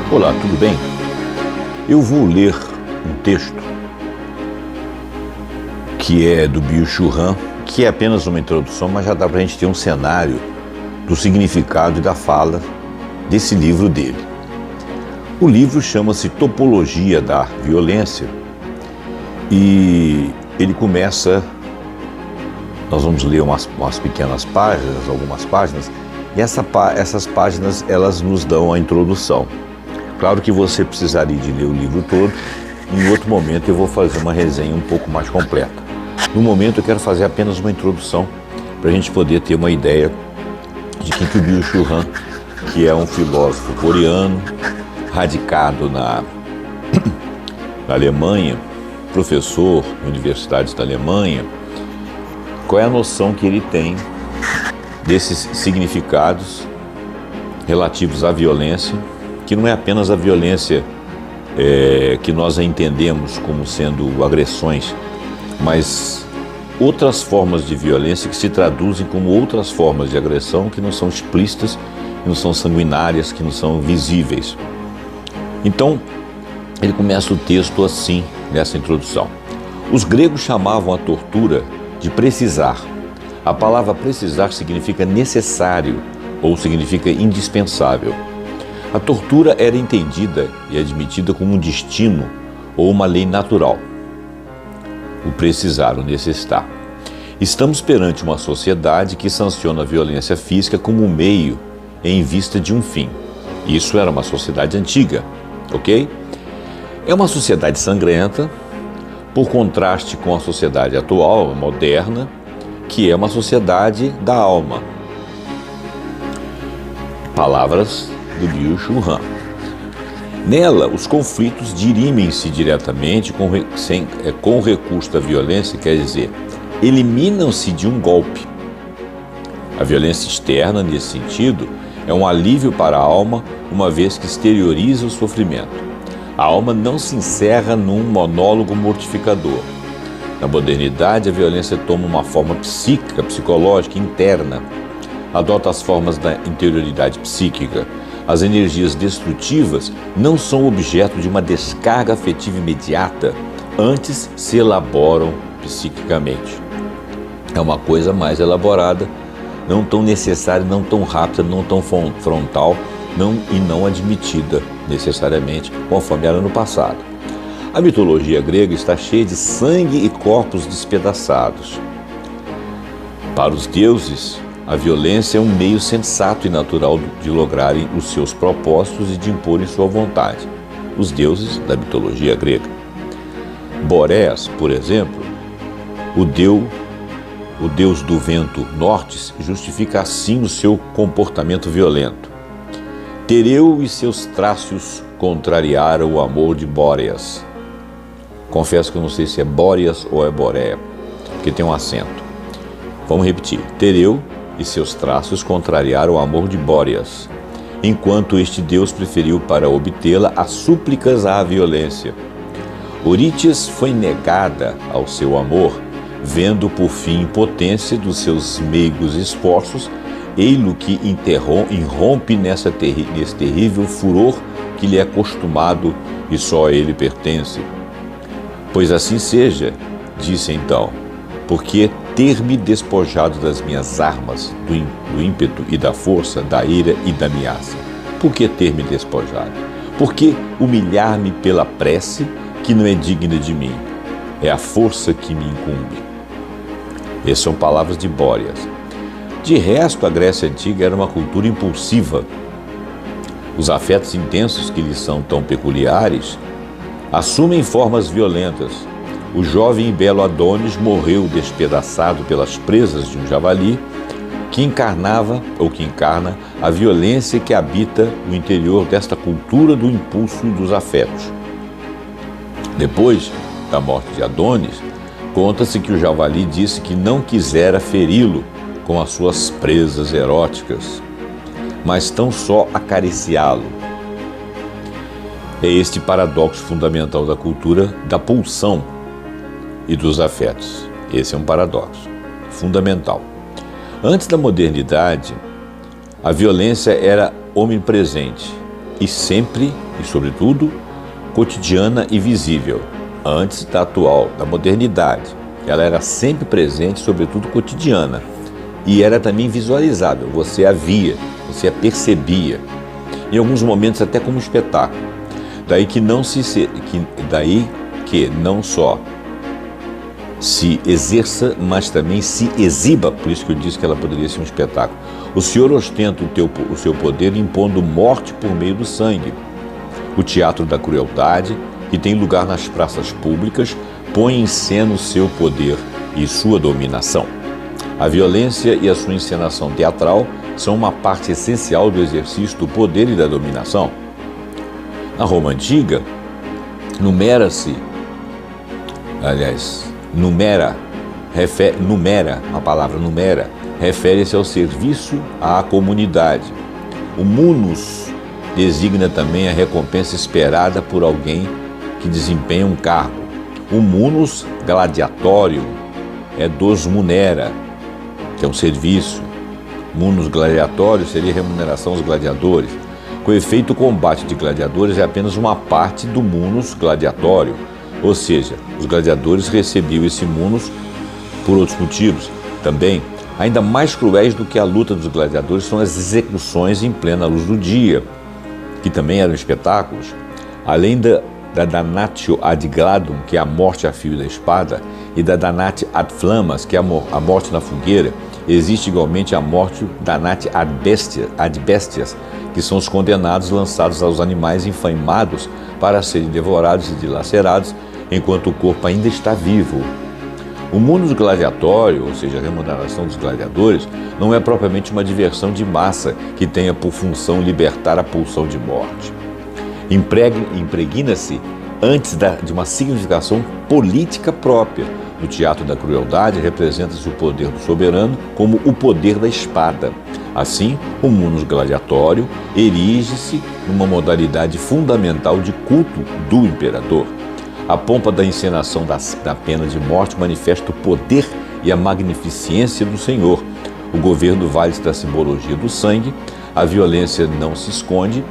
Olá, tudo bem? Eu vou ler um texto que é do Byung-Chul Han, que é apenas uma introdução, mas já dá para a gente ter um cenário do significado e da fala desse livro dele. O livro chama-se Topologia da Violência e ele começa, nós vamos ler umas pequenas páginas, algumas páginas, e essas páginas elas nos dão a introdução. Claro que você precisaria de ler o livro todo, em outro momento eu vou fazer uma resenha um pouco mais completa. No momento eu quero fazer apenas uma introdução, para a gente poder ter uma ideia de quem que o Byung-Chul Han, que é um filósofo coreano, radicado na Alemanha, professor em universidades da Alemanha, qual é a noção que ele tem desses significados relativos à violência, que não é apenas a violência que nós a entendemos como sendo agressões, mas outras formas de violência que se traduzem como outras formas de agressão que não são explícitas, que não são sanguinárias, que não são visíveis. Então, ele começa o texto assim, nessa introdução. Os gregos chamavam a tortura de precisar. A palavra precisar significa necessário ou significa indispensável. A tortura era entendida e admitida como um destino ou uma lei natural. O precisar, o necessitar. Estamos perante uma sociedade que sanciona a violência física como um meio em vista de um fim. Isso era uma sociedade antiga, ok? É uma sociedade sangrenta, por contraste com a sociedade atual, moderna, que é uma sociedade da alma. Palavras do Byung-Chul Han. Nela, os conflitos dirimem-se diretamente com o recurso da violência, quer dizer, eliminam-se de um golpe. A violência externa, nesse sentido, é um alívio para a alma, uma vez que exterioriza o sofrimento. A alma não se encerra num monólogo mortificador. Na modernidade, a violência toma uma forma psíquica, psicológica, interna. Adota as formas da interioridade psíquica. As energias destrutivas não são objeto de uma descarga afetiva imediata, antes se elaboram psiquicamente. É uma coisa mais elaborada, não tão necessária, não tão rápida, não tão frontal, não admitida necessariamente, conforme era no passado. A mitologia grega está cheia de sangue e corpos despedaçados. Para os deuses, a violência é um meio sensato e natural de lograrem os seus propósitos e de imporem sua vontade. Os deuses da mitologia grega. Boreas, por exemplo, o deus do vento norte, justifica assim o seu comportamento violento. Tereu e seus trácios contrariaram o amor de Bóreas. Confesso que eu não sei se é Bóreas ou é Boreia, porque tem um acento. Vamos repetir. Tereu e seus traços contrariaram o amor de Bóreas, enquanto este deus preferiu para obtê-la as súplicas à violência. Orítias foi negada ao seu amor, vendo por fim impotência dos seus meigos esforços, ei-lo que irrompe nesse terrível furor que lhe é costumado e só a ele pertence. Pois assim seja, disse então, porque ter-me despojado das minhas armas, do ímpeto e da força, da ira e da ameaça. Por que ter-me despojado? Por que humilhar-me pela prece que não é digna de mim? É a força que me incumbe. Essas são palavras de Bóreas. De resto, a Grécia Antiga era uma cultura impulsiva. Os afetos intensos que lhes são tão peculiares assumem formas violentas. O jovem e belo Adonis morreu despedaçado pelas presas de um javali que encarnava, ou que encarna, a violência que habita no interior desta cultura do impulso e dos afetos. Depois da morte de Adonis, conta-se que o javali disse que não quisera feri-lo com as suas presas eróticas, mas tão só acariciá-lo. É este paradoxo fundamental da cultura da pulsão e dos afetos. Esse é um paradoxo fundamental. Antes da modernidade, a violência era omnipresente e sempre, e sobretudo, cotidiana e visível. Antes da atual, da modernidade, ela era sempre presente, sobretudo cotidiana, e era também visualizável. Você a via, você a percebia, em alguns momentos até como espetáculo. Daí que não só se exerça, mas também se exiba, por isso que eu disse que ela poderia ser um espetáculo. O Senhor ostenta o seu poder impondo morte por meio do sangue. O teatro da crueldade, que tem lugar nas praças públicas, põe em cena o seu poder e sua dominação. A violência e a sua encenação teatral são uma parte essencial do exercício do poder e da dominação. Na Roma Antiga, a palavra numera, refere-se ao serviço à comunidade. O munus designa também a recompensa esperada por alguém que desempenha um cargo. O munus gladiatório é dos munera, que é um serviço. Munus gladiatório seria remuneração aos gladiadores. Com efeito, o combate de gladiadores é apenas uma parte do munus gladiatório, ou seja, os gladiadores recebiam esse munus por outros motivos. Também, ainda mais cruéis do que a luta dos gladiadores são as execuções em plena luz do dia, que também eram espetáculos. Além da damnatio ad gladum, que é a morte a fio da espada, e da damnatio ad flammas, que é a morte na fogueira, existe igualmente a morte damnatio ad bestias, que são os condenados lançados aos animais enfaimados para serem devorados e dilacerados enquanto o corpo ainda está vivo. O munus gladiatório, ou seja, a remuneração dos gladiadores, não é propriamente uma diversão de massa que tenha por função libertar a pulsão de morte. Impregna-se antes de uma significação política própria. No teatro da crueldade, representa-se o poder do soberano como o poder da espada. Assim, o munus gladiatório erige-se numa modalidade fundamental de culto do imperador. A pompa da encenação da pena de morte manifesta o poder e a magnificência do Senhor. O governo vale-se da simbologia do sangue, a violência não se esconde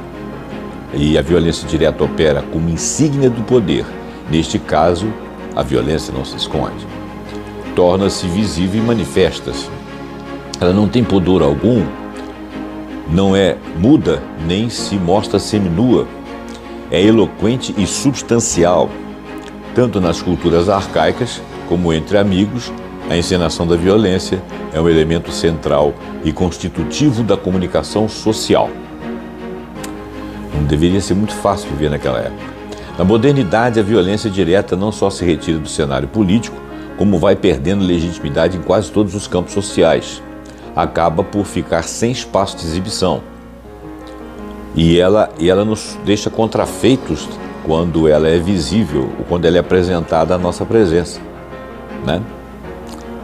e a violência direta opera como insígnia do poder. Neste caso, a violência não se esconde. Torna-se visível e manifesta-se. Ela não tem pudor algum, não é muda nem se mostra seminua. É eloquente e substancial. Tanto nas culturas arcaicas como entre amigos, a encenação da violência é um elemento central e constitutivo da comunicação social. Não deveria ser muito fácil viver naquela época. Na modernidade, a violência direta não só se retira do cenário político, como vai perdendo legitimidade em quase todos os campos sociais. Acaba por ficar sem espaço de exibição. E ela nos deixa contrafeitos quando ela é visível ou quando ela é apresentada à nossa presença, né?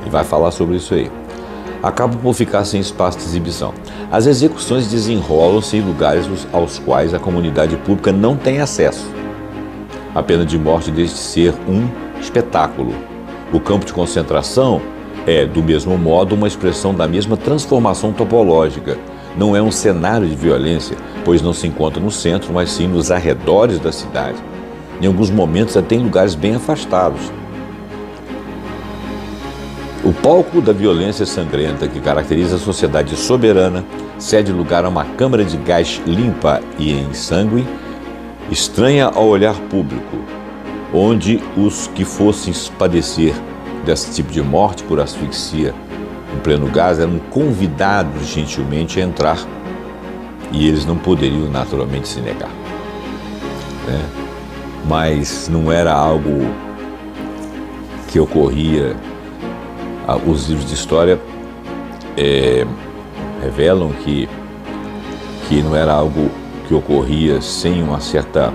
E vai falar sobre isso aí. Acaba por ficar sem espaço de exibição. As execuções desenrolam-se em lugares aos quais a comunidade pública não tem acesso. A pena de morte deixa de ser um espetáculo. O campo de concentração é, do mesmo modo, uma expressão da mesma transformação topológica. Não é um cenário de violência, pois não se encontra no centro, mas sim nos arredores da cidade. Em alguns momentos até em lugares bem afastados. O palco da violência sangrenta que caracteriza a sociedade soberana cede lugar a uma câmara de gás limpa e exangue, estranha ao olhar público, onde os que fossem padecer desse tipo de morte por asfixia em pleno gás eram convidados gentilmente a entrar e eles não poderiam naturalmente se negar, né? Mas não era algo que ocorria. Os livros de história revelam que não era algo que ocorria sem uma certa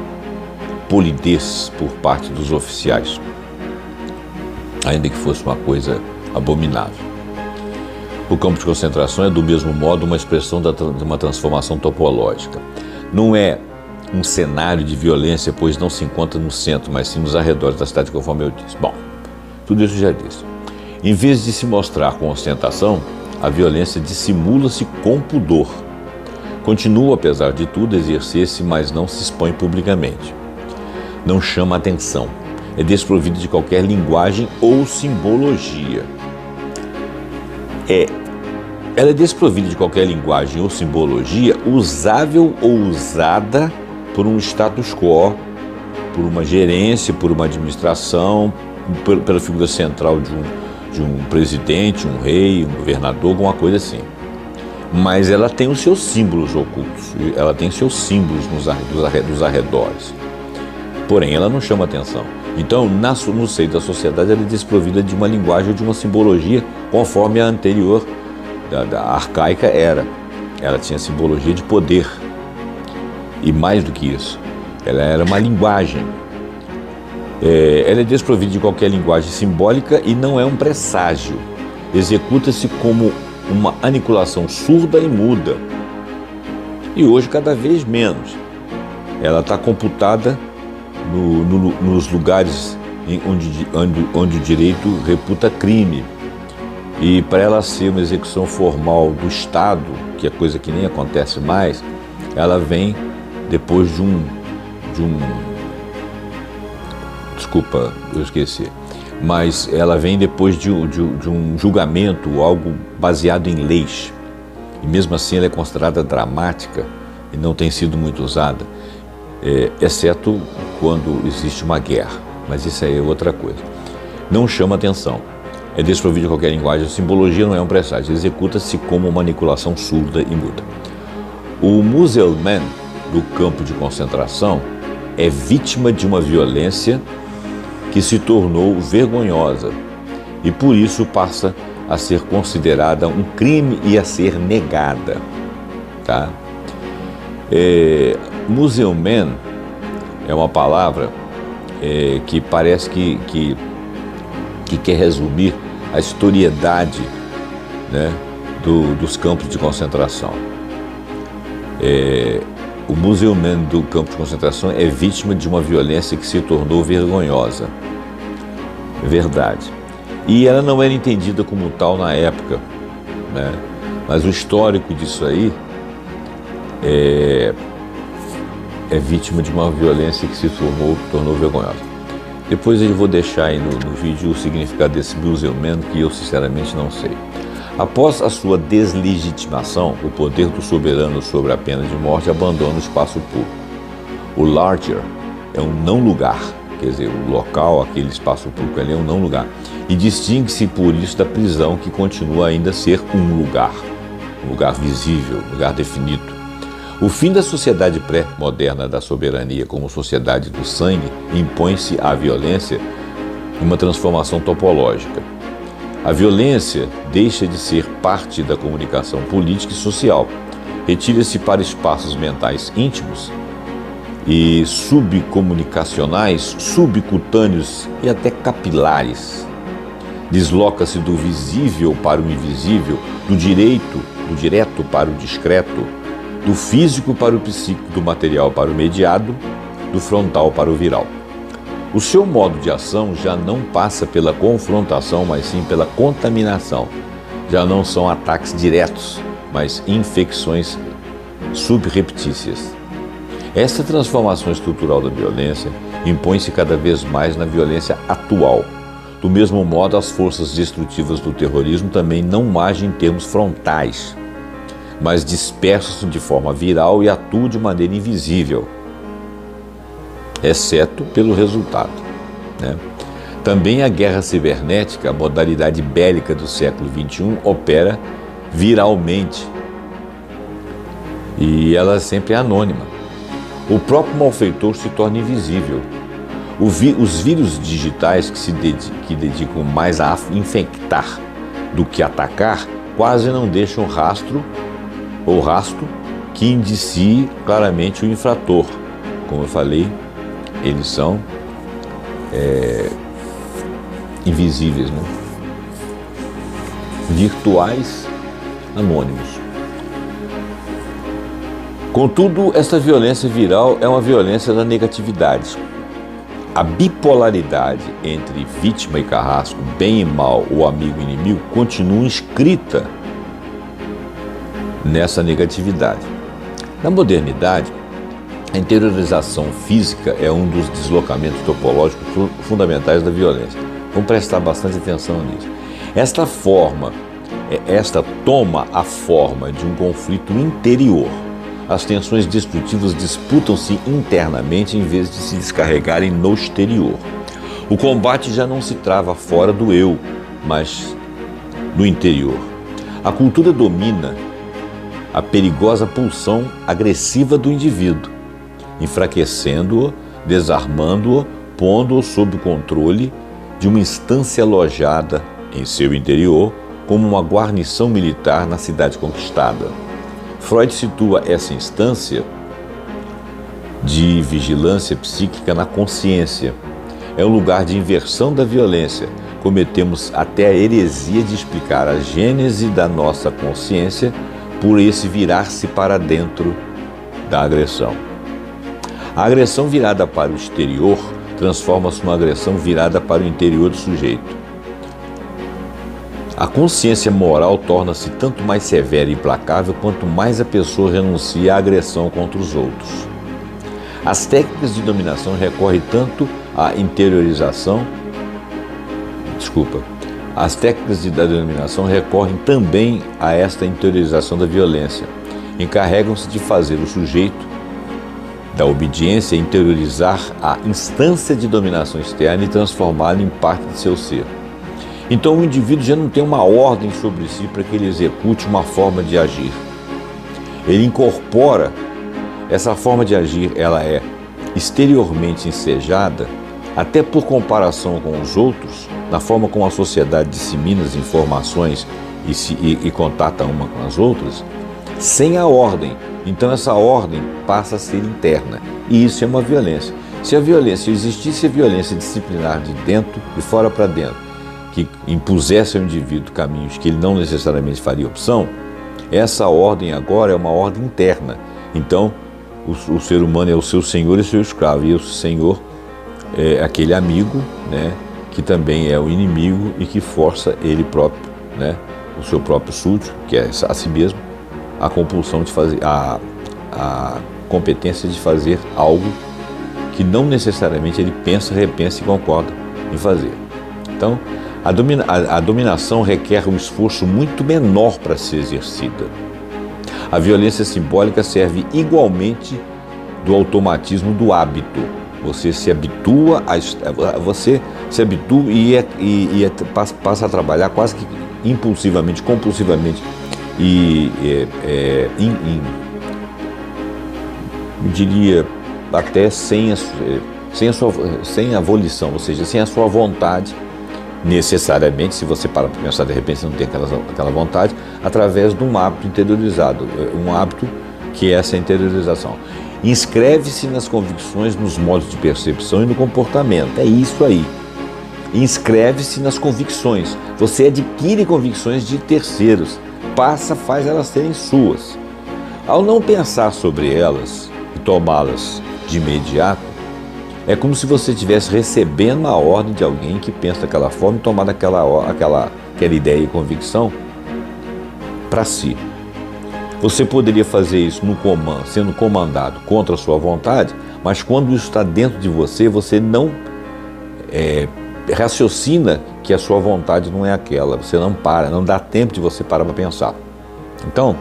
polidez por parte dos oficiais, ainda que fosse uma coisa abominável. O campo de concentração é, do mesmo modo, uma expressão de uma transformação topológica. Não é um cenário de violência, pois não se encontra no centro, mas sim nos arredores da cidade, conforme eu disse. Bom, tudo isso já disse. Em vez de se mostrar com ostentação, a violência dissimula-se com pudor. Continua, apesar de tudo, a exercer-se, mas não se expõe publicamente. Não chama atenção. É desprovida de qualquer linguagem ou simbologia. Ela é desprovida de qualquer linguagem ou simbologia usável ou usada por um status quo, por uma gerência, por uma administração, pela figura central de um presidente, um rei, um governador, alguma coisa assim. Mas ela tem os seus símbolos ocultos, ela tem seus símbolos nos arredores. Porém, ela não chama atenção. Então, no seio da sociedade, ela é desprovida de uma linguagem ou de uma simbologia conforme a anterior, da arcaica era. Ela tinha simbologia de poder. E mais do que isso, ela era uma linguagem. Ela é desprovida de qualquer linguagem simbólica e não é um presságio. Executa-se como uma aniculação surda e muda. E hoje, cada vez menos. Ela está computada nos lugares onde o direito reputa crime. E para ela ser uma execução formal do Estado, que é coisa que nem acontece mais, ela vem depois de um desculpa, eu esqueci. Mas ela vem depois de um julgamento, algo baseado em leis. E mesmo assim ela é considerada dramática e não tem sido muito usada, exceto quando existe uma guerra. Mas isso aí é outra coisa. Não chama atenção. É desprovido de qualquer linguagem. A simbologia não é um presságio. Executa-se como uma manipulação surda e muda. O muzelman do campo de concentração é vítima de uma violência que se tornou vergonhosa e por isso passa a ser considerada um crime e a ser negada, tá? Muzelman é uma palavra que parece que quer resumir a historiedade, né, dos campos de concentração. O muzelman do campo de concentração é vítima de uma violência que se tornou vergonhosa. Verdade. E ela não era entendida como tal na época, né? Mas o histórico disso aí é vítima de uma violência que se tornou vergonhosa. Depois eu vou deixar aí no vídeo o significado desse muzelman, que eu sinceramente não sei. Após a sua deslegitimação, o poder do soberano sobre a pena de morte abandona o espaço público. O larger é um não lugar, quer dizer, o local, aquele espaço público ali é um não lugar. E distingue-se por isso da prisão, que continua ainda a ser um lugar visível, um lugar definido. O fim da sociedade pré-moderna da soberania como sociedade do sangue impõe-se à violência uma transformação topológica. A violência deixa de ser parte da comunicação política e social, retira-se para espaços mentais íntimos e subcomunicacionais, subcutâneos e até capilares. Desloca-se do visível para o invisível, do direto para o discreto, do físico para o psíquico, do material para o mediado, do frontal para o viral. O seu modo de ação já não passa pela confrontação, mas sim pela contaminação. Já não são ataques diretos, mas infecções subreptícias. Essa transformação estrutural da violência impõe-se cada vez mais na violência atual. Do mesmo modo, as forças destrutivas do terrorismo também não agem em termos frontais, mas dispersam-se de forma viral e atuam de maneira invisível, exceto pelo resultado, né? Também a guerra cibernética, a modalidade bélica do século XXI, opera viralmente e ela sempre é anônima. O próprio malfeitor se torna invisível. Os vírus digitais que dedicam mais a infectar do que atacar quase não deixam rastro que indicie claramente o infrator. Como eu falei, eles são invisíveis, né? Virtuais, anônimos. Contudo, essa violência viral é uma violência da negatividade. A bipolaridade entre vítima e carrasco, bem e mal, ou amigo e inimigo, continua inscrita nessa negatividade. Na modernidade, a interiorização física é um dos deslocamentos topológicos fundamentais da violência. Vamos prestar bastante atenção nisso. Esta toma a forma de um conflito interior. As tensões destrutivas disputam-se internamente em vez de se descarregarem no exterior. O combate já não se trava fora do eu, mas no interior. A cultura domina a perigosa pulsão agressiva do indivíduo, enfraquecendo-o, desarmando-o, pondo-o sob o controle de uma instância alojada em seu interior como uma guarnição militar na cidade conquistada. Freud situa essa instância de vigilância psíquica na consciência. É um lugar de inversão da violência. Cometemos até a heresia de explicar a gênese da nossa consciência por esse virar-se para dentro da agressão. A agressão virada para o exterior transforma-se numa agressão virada para o interior do sujeito. A consciência moral torna-se tanto mais severa e implacável quanto mais a pessoa renuncia à agressão contra os outros. As técnicas de dominação recorrem tanto à interiorização, as técnicas da dominação recorrem também a esta interiorização da violência. Encarregam-se de fazer o sujeito da obediência interiorizar a instância de dominação externa e transformá-la em parte de seu ser. Então o indivíduo já não tem uma ordem sobre si para que ele execute uma forma de agir. Ele incorpora essa forma de agir, ela é exteriormente ensejada, até por comparação com os outros, na forma como a sociedade dissemina as informações e contata uma com as outras, sem a ordem. Então essa ordem passa a ser interna, e isso é uma violência. Se existisse a violência disciplinar de dentro e fora para dentro, que impusesse ao indivíduo caminhos que ele não necessariamente faria opção, essa ordem agora é uma ordem interna. Então, o ser humano é o seu senhor e seu escravo, e o senhor é aquele amigo, né, que também é o inimigo e que força ele próprio, né, o seu próprio súdito, que é a si mesmo, a compulsão de fazer, a competência de fazer algo que não necessariamente ele pensa, repensa e concorda em fazer. Então, a dominação requer um esforço muito menor para ser exercida. A violência simbólica serve igualmente do automatismo do hábito. Você se habitua e passa a trabalhar quase que impulsivamente, compulsivamente eu diria até sem a volição, ou seja, sem a sua vontade. Necessariamente, se você para pensar, de repente você não tem aquela vontade, através de um hábito interiorizado, um hábito que é essa interiorização. Inscreve-se nas convicções, nos modos de percepção e no comportamento, é isso aí. Inscreve-se nas convicções, você adquire convicções de terceiros, faz elas serem suas. Ao não pensar sobre elas e tomá-las de imediato, é como se você estivesse recebendo a ordem de alguém que pensa daquela forma e tomar aquela ideia e convicção para si. Você poderia fazer isso no comando, sendo comandado contra a sua vontade, mas quando isso está dentro de você, você não raciocina que a sua vontade não é aquela. Você não para, não dá tempo de você parar para pensar. Então,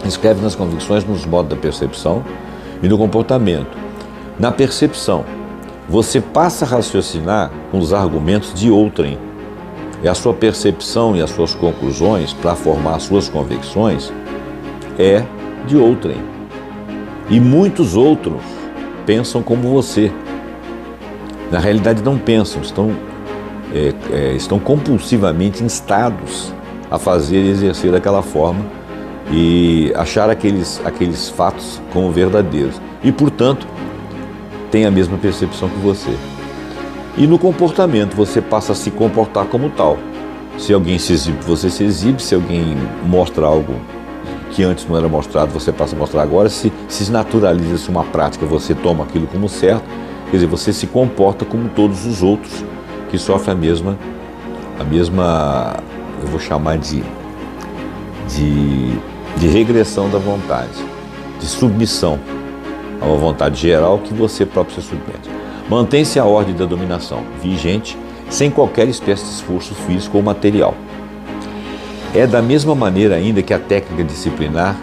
escreve nas convicções, nos modos da percepção e no comportamento. Na percepção, você passa a raciocinar com os argumentos de outrem. E a sua percepção e as suas conclusões para formar as suas convicções é de outrem. E muitos outros pensam como você. Na realidade não pensam, estão compulsivamente instados a fazer e exercer daquela forma e achar aqueles fatos como verdadeiros. E, portanto, tem a mesma percepção que você. E no comportamento, você passa a se comportar como tal. Se alguém se exibe, você se exibe. Se alguém mostra algo que antes não era mostrado, você passa a mostrar agora. Se naturaliza-se uma prática, você toma aquilo como certo. Quer dizer, você se comporta como todos os outros que sofrem a mesma, eu vou chamar de regressão da vontade, de submissão a uma vontade geral que você próprio se submete. Mantém-se a ordem da dominação vigente, sem qualquer espécie de esforço físico ou material. É da mesma maneira ainda que a técnica disciplinar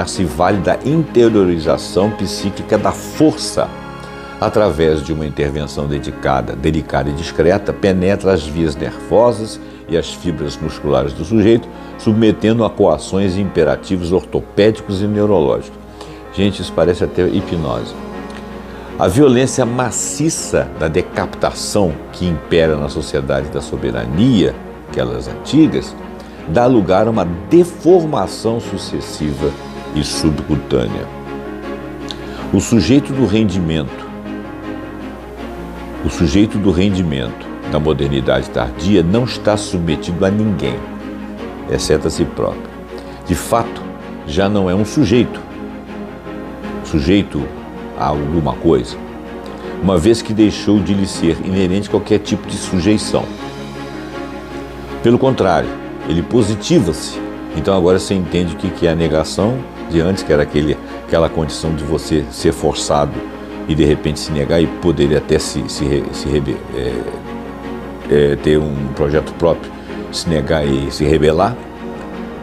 se vale da interiorização psíquica da força. Através de uma intervenção delicada e discreta, penetra as vias nervosas e as fibras musculares do sujeito, submetendo a coações e imperativos ortopédicos e neurológicos. Gente, isso parece até hipnose. A violência maciça da decapitação que impera na sociedade da soberania, aquelas antigas, dá lugar a uma deformação sucessiva e subcutânea. O sujeito do rendimento da modernidade tardia não está submetido a ninguém, exceto a si próprio. De fato, já não é um sujeito a alguma coisa, uma vez que deixou de lhe ser inerente qualquer tipo de sujeição. Pelo contrário, ele positiva-se. Então agora você entende o que é a negação de antes, que era aquela condição de você ser forçado e de repente se negar e poderia até ter um projeto próprio, se negar e se rebelar.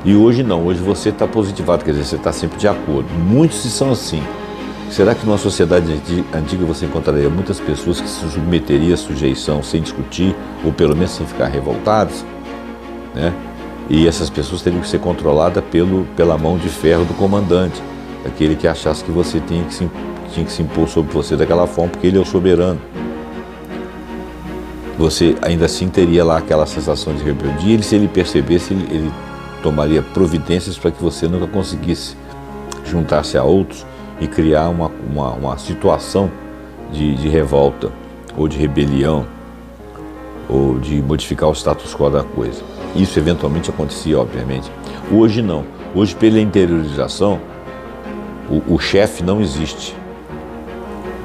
E hoje não, hoje você está positivado, quer dizer, você está sempre de acordo. Muitos são assim. Será que numa sociedade antiga você encontraria muitas pessoas que se submeteriam à sujeição sem discutir, ou pelo menos sem ficar revoltadas, né? E essas pessoas teriam que ser controladas pela mão de ferro do comandante, aquele que achasse que você tinha que se impor sobre você daquela forma, porque ele é o soberano. Você ainda assim teria lá aquela sensação de rebeldia, e se ele percebesse, ele tomaria providências para que você nunca conseguisse juntar-se a outros e criar uma situação de revolta, ou de rebelião, ou de modificar o status quo da coisa. Isso eventualmente acontecia, obviamente. Hoje não. Hoje, pela interiorização, o chefe não existe.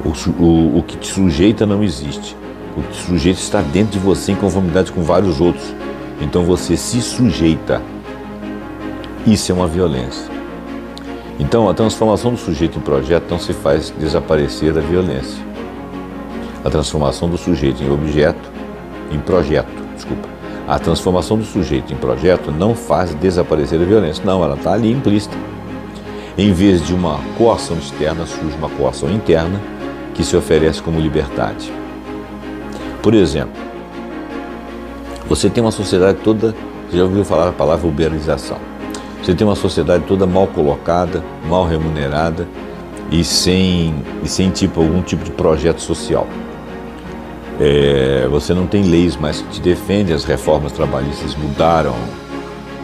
O que te sujeita não existe. O que te sujeita está dentro de você em conformidade com vários outros. Então você se sujeita. Isso é uma violência. Então a transformação do sujeito em projeto não se faz desaparecer a violência. A transformação do sujeito em objeto, A transformação do sujeito em projeto não faz desaparecer a violência. Não, ela está ali implícita. Em vez de uma coação externa, surge uma coação interna que se oferece como liberdade. Por exemplo, você tem uma sociedade toda, você já ouviu falar a palavra uberização. Você tem uma sociedade toda mal colocada, mal remunerada e sem algum tipo de projeto social. Você não tem leis mais que te defendem, as reformas trabalhistas mudaram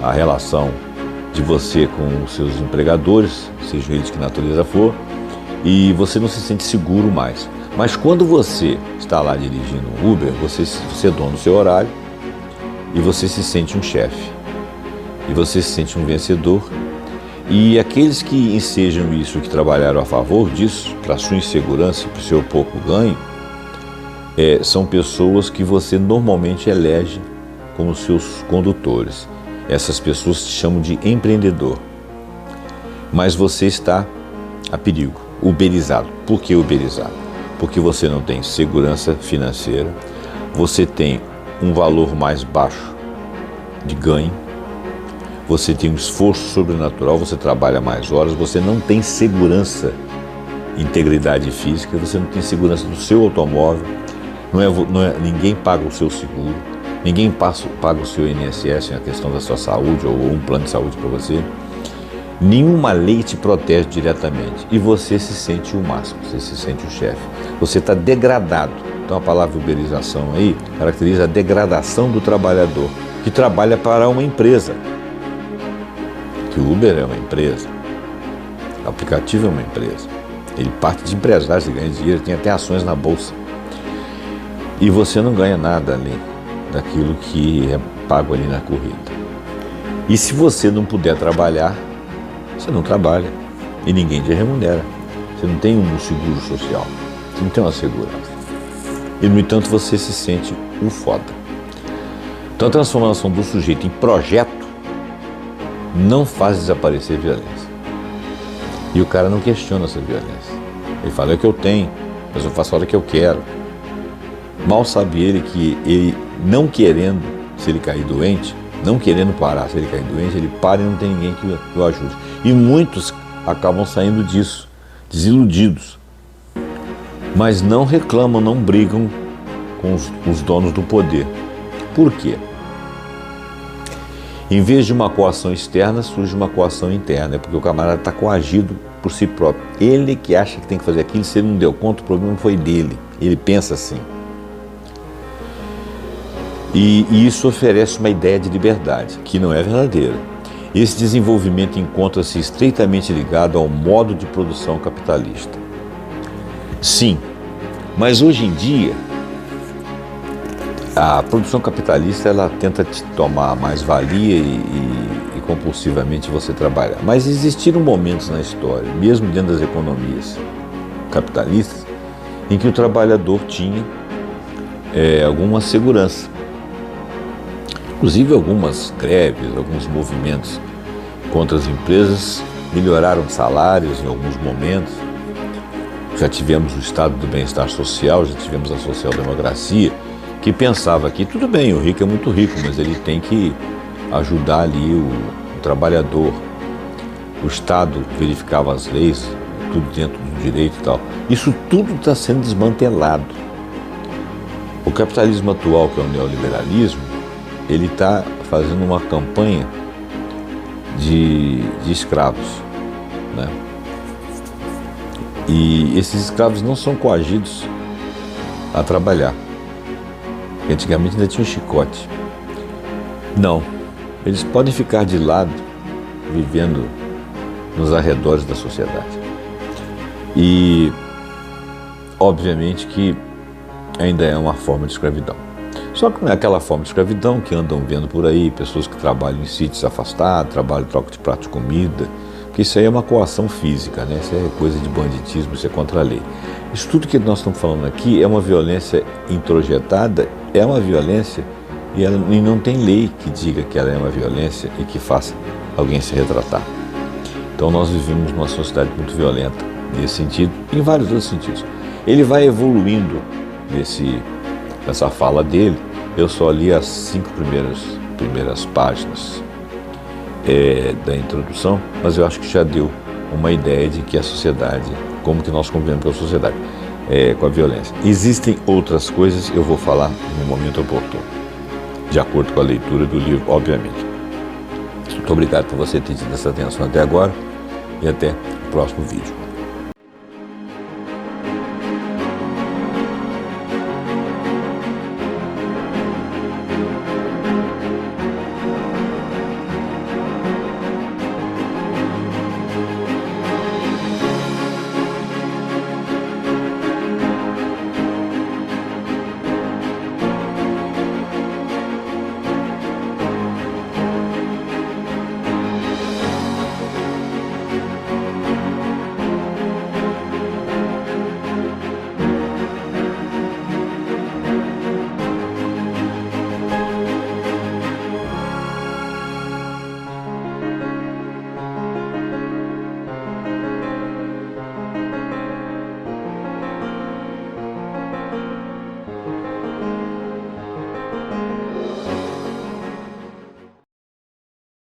a relação de você com os seus empregadores, sejam eles de que natureza for, e você não se sente seguro mais. Mas quando você está lá dirigindo um Uber, você é dono do seu horário e você se sente um chefe, e você se sente um vencedor, e aqueles que ensejam isso, que trabalharam a favor disso, para a sua insegurança e para o seu pouco ganho, são pessoas que você normalmente elege como seus condutores. Essas pessoas te chamam de empreendedor. Mas você está a perigo, uberizado. Por que uberizado? Porque você não tem segurança financeira, você tem um valor mais baixo de ganho, você tem um esforço sobrenatural, você trabalha mais horas, você não tem segurança, integridade física, você não tem segurança do seu automóvel, ninguém paga o seu seguro, ninguém paga o seu INSS, a questão da sua saúde ou um plano de saúde para você. Nenhuma lei te protege diretamente e você se sente o máximo, você se sente o chefe. Você está degradado. Então a palavra uberização aí caracteriza a degradação do trabalhador que trabalha para uma empresa. Que o Uber é uma empresa, o aplicativo é uma empresa. Ele parte de empresários, ele ganha dinheiro, tem até ações na bolsa. E você não ganha nada além daquilo que é pago ali na corrida. E se você não puder trabalhar, você não trabalha e ninguém te remunera. Você não tem um seguro social, você não tem uma segurança. E, no entanto, você se sente um foda. Então, a transformação do sujeito em projeto não faz desaparecer violência. E o cara não questiona essa violência. Ele fala, é o que eu tenho, mas eu faço a hora que eu quero. Mal sabe ele que ele, não querendo, se ele cair doente, não querendo parar, se ele cair doente, ele para e não tem ninguém que o ajude. E muitos acabam saindo disso, desiludidos. Mas não reclamam, não brigam com os donos do poder. Por quê? Em vez de uma coação externa, surge uma coação interna. É porque o camarada está coagido por si próprio. Ele que acha que tem que fazer aquilo, se ele não deu conta, o problema foi dele. Ele pensa assim. E isso oferece uma ideia de liberdade, que não é verdadeira. Esse desenvolvimento encontra-se estreitamente ligado ao modo de produção capitalista. Sim, mas hoje em dia, a produção capitalista ela tenta te tomar mais-valia e compulsivamente você trabalhar. Mas existiram momentos na história, mesmo dentro das economias capitalistas, em que o trabalhador tinha alguma segurança. Inclusive algumas greves, alguns movimentos contra as empresas melhoraram salários em alguns momentos. Já tivemos o estado do bem-estar social, já tivemos a social-democracia, que pensava que tudo bem, o rico é muito rico, mas ele tem que ajudar ali o trabalhador. O Estado verificava as leis, tudo dentro do direito e tal. Isso tudo está sendo desmantelado. O capitalismo atual, que é o neoliberalismo, ele está fazendo uma campanha de escravos, né? E esses escravos não são coagidos a trabalhar. Antigamente ainda tinha um chicote. Não, eles podem ficar de lado, vivendo nos arredores da sociedade. E, obviamente, que ainda é uma forma de escravidão. Só que não é aquela forma de escravidão que andam vendo por aí, pessoas que trabalham em sítios afastados, trabalham em troca de prato de comida, porque isso aí é uma coação física, né? Isso é coisa de banditismo, isso é contra a lei. Isso tudo que nós estamos falando aqui é uma violência introjetada, é uma violência e não tem lei que diga que ela é uma violência e que faça alguém se retratar. Então nós vivemos numa sociedade muito violenta nesse sentido, em vários outros sentidos. Ele vai evoluindo nessa fala dele. Eu só li as 5 primeiras páginas da introdução, mas eu acho que já deu uma ideia de que a sociedade, como que nós convivemos com a sociedade, com a violência. Existem outras coisas, eu vou falar no momento oportuno, de acordo com a leitura do livro, obviamente. Muito obrigado por você ter tido essa atenção até agora e até o próximo vídeo.